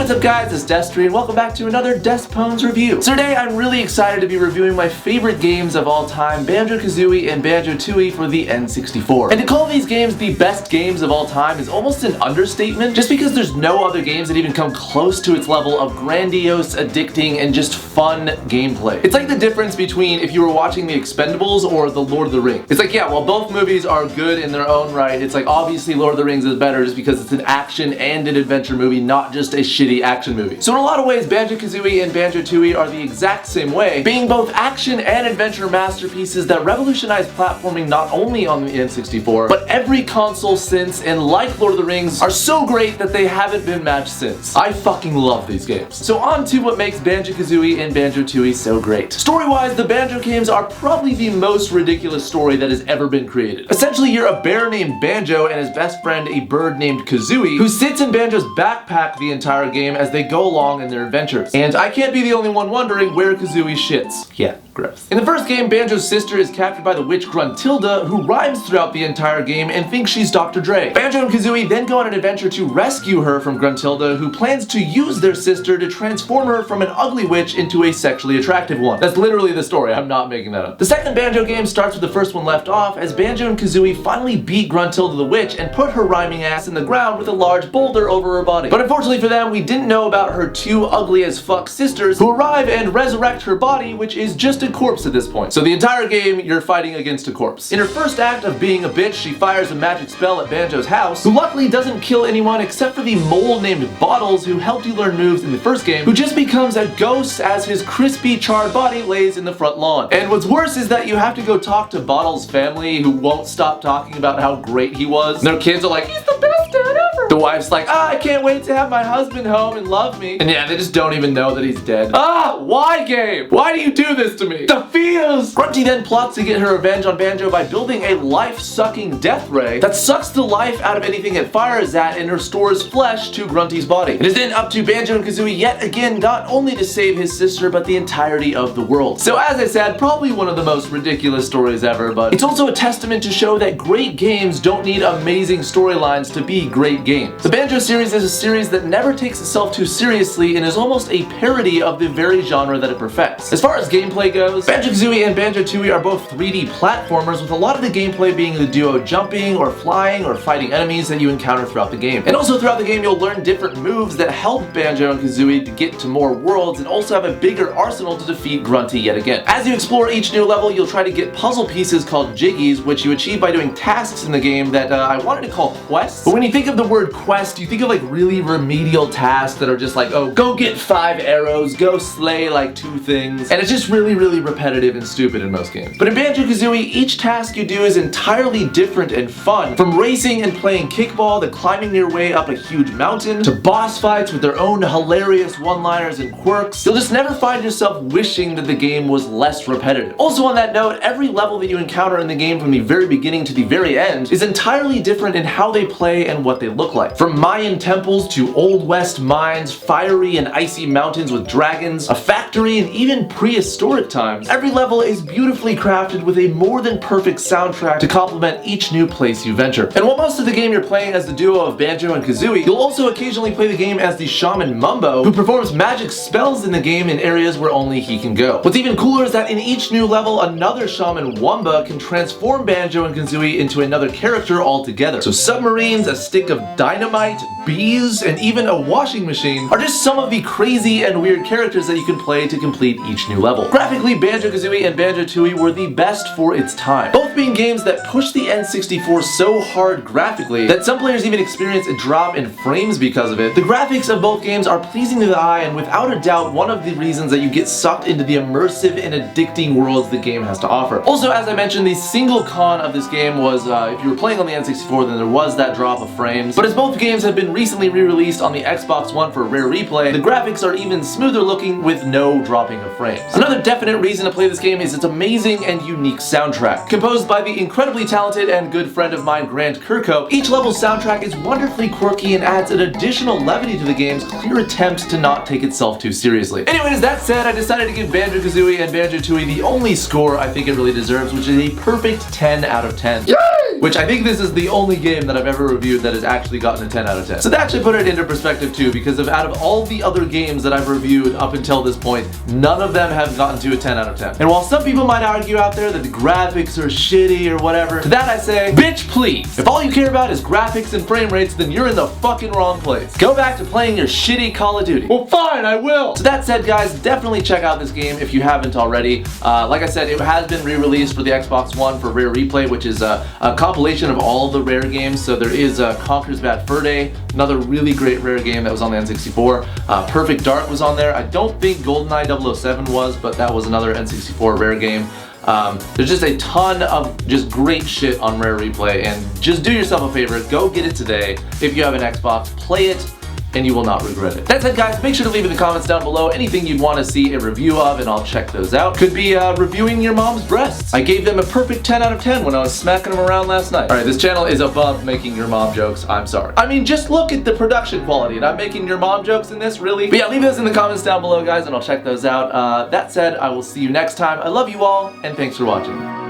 What's up guys, it's Destry and welcome back to another Despwns review. So today I'm really excited to be reviewing my favorite games of all time, Banjo Kazooie and Banjo Tooie for the N64. And to call these games the best games of all time is almost an understatement, just because there's no other games that even come close to its level of grandiose, addicting, and just fun gameplay. It's like the difference between if you were watching The Expendables or The Lord of the Rings. It's like, yeah, while both movies are good in their own right, it's like obviously Lord of the Rings is better just because it's an action and an adventure movie, not just a shitty action movie. So in a lot of ways, Banjo Kazooie and Banjo Tooie are the exact same way, being both action and adventure masterpieces that revolutionized platforming not only on the N64, but every console since, and like Lord of the Rings, are so great that they haven't been matched since. I fucking love these games. So on to what makes Banjo Kazooie and Banjo Tooie so great. Story-wise, the Banjo games are probably the most ridiculous story that has ever been created. Essentially, you're a bear named Banjo and his best friend, a bird named Kazooie, who sits in Banjo's backpack the entire game as they go along in their adventures. And I can't be the only one wondering where Kazooie shits. Yeah, gross. In the first game, Banjo's sister is captured by the witch Gruntilda, who rhymes throughout the entire game and thinks she's Dr. Dre. Banjo and Kazooie then go on an adventure to rescue her from Gruntilda, who plans to use their sister to transform her from an ugly witch into a sexually attractive one. That's literally the story, I'm not making that up. The second Banjo game starts with the first one left off, as Banjo and Kazooie finally beat Gruntilda the witch and put her rhyming ass in the ground with a large boulder over her body. But unfortunately for them, we didn't know about her two ugly as fuck sisters who arrive and resurrect her body, which is just a corpse at this point. So the entire game, you're fighting against a corpse. In her first act of being a bitch, she fires a magic spell at Banjo's house, who luckily doesn't kill anyone except for the mole named Bottles, who helped you learn moves in the first game, who just becomes a ghost as his crispy, charred body lays in the front lawn. And what's worse is that you have to go talk to Bottles' family, who won't stop talking about how great he was. And their kids are like, he's the best dad ever! The wife's like, I can't wait to have my husband home and love me. And yeah, they just don't even know that he's dead. Why game? Why do you do this to me? The feels! Grunty then plots to get her revenge on Banjo by building a life-sucking death ray that sucks the life out of anything it fires at and restores flesh to Grunty's body. It is then up to Banjo and Kazooie yet again not only to save his sister, but the entirety of the world. So as I said, probably one of the most ridiculous stories ever, but it's also a testament to show that great games don't need amazing storylines to be great games. The Banjo series is a series that never takes itself too seriously and is almost a parody of the very genre that it perfects. As far as gameplay goes, Banjo Kazooie and Banjo Tooie are both 3D platformers, with a lot of the gameplay being the duo jumping or flying or fighting enemies that you encounter throughout the game. And also throughout the game you'll learn different moves that help Banjo and Kazooie to get to more worlds and also have a bigger arsenal to defeat Grunty yet again. As you explore each new level, you'll try to get puzzle pieces called jiggies, which you achieve by doing tasks in the game that I wanted to call quests. But when you think of the word quest, you think of like really remedial tasks that are just like, oh, go get 5 arrows, go slay like 2 things, and it's just really repetitive and stupid in most games. But in Banjo Kazooie, each task you do is entirely different and fun, from racing and playing kickball to climbing your way up a huge mountain to boss fights with their own hilarious one-liners and quirks. You'll just never find yourself wishing that the game was less repetitive. Also on that note, every level that you encounter in the game from the very beginning to the very end is entirely different in how they play and what they look like. From Mayan temples to Old West mines, fiery and icy mountains with dragons, a factory, and even prehistoric times, every level is beautifully crafted with a more than perfect soundtrack to complement each new place you venture. And while most of the game you're playing as the duo of Banjo and Kazooie, you'll also occasionally play the game as the shaman Mumbo, who performs magic spells in the game in areas where only he can go. What's even cooler is that in each new level, another shaman Wumba can transform Banjo and Kazooie into another character altogether. So submarines, a stick of dynamite, bees, and even a washing machine are just some of the crazy and weird characters that you can play to complete each new level. Graphically, Banjo Kazooie and Banjo Tooie were the best for its time, both being games that pushed the N64 so hard graphically that some players even experience a drop in frames because of it. The graphics of both games are pleasing to the eye and without a doubt one of the reasons that you get sucked into the immersive and addicting worlds the game has to offer. Also, as I mentioned, the single con of this game was if you were playing on the N64, then there was that drop of frames. But as both games have been recently re-released on the Xbox One for rare replay, the graphics are even smoother looking with no dropping of frames. Another definite reason to play this game is its amazing and unique soundtrack. Composed by the incredibly talented and good friend of mine, Grant Kirkhope, each level's soundtrack is wonderfully quirky and adds an additional levity to the game's clear attempt to not take itself too seriously. Anyways, that said, I decided to give Banjo Kazooie and Banjo Tooie the only score I think it really deserves, which is a perfect 10 out of 10. Yay! which I think this is the only game that I've ever reviewed that has actually gotten a 10 out of 10. So that should put it into perspective too, because out of all the other games that I've reviewed up until this point, none of them have gotten to a 10 out of 10. And while some people might argue out there that the graphics are shitty or whatever, to that I say, bitch please. If all you care about is graphics and frame rates, then you're in the fucking wrong place. Go back to playing your shitty Call of Duty. Well fine, I will. So that said guys, definitely check out this game if you haven't already. Like I said, it has been re-released for the Xbox One for Rare Replay, which is a compilation of all the Rare games. So there is Conker's Bad Fur Day, another really great Rare game that was on the N64. Perfect Dark was on there. I don't think GoldenEye 007 was, but that was another N64 Rare game. There's just a ton of just great shit on Rare Replay, and just do yourself a favor, go get it today. If you have an Xbox, play it, and you will not regret it. That said guys, make sure to leave in the comments down below anything you'd want to see a review of, and I'll check those out. Could be reviewing your mom's breasts. I gave them a perfect 10 out of 10 when I was smacking them around last night. Alright, this channel is above making your mom jokes, I'm sorry. I mean, just look at the production quality, and I'm making your mom jokes in this, really? But yeah, leave those in the comments down below guys, and I'll check those out. That said, I will see you next time. I love you all, and thanks for watching.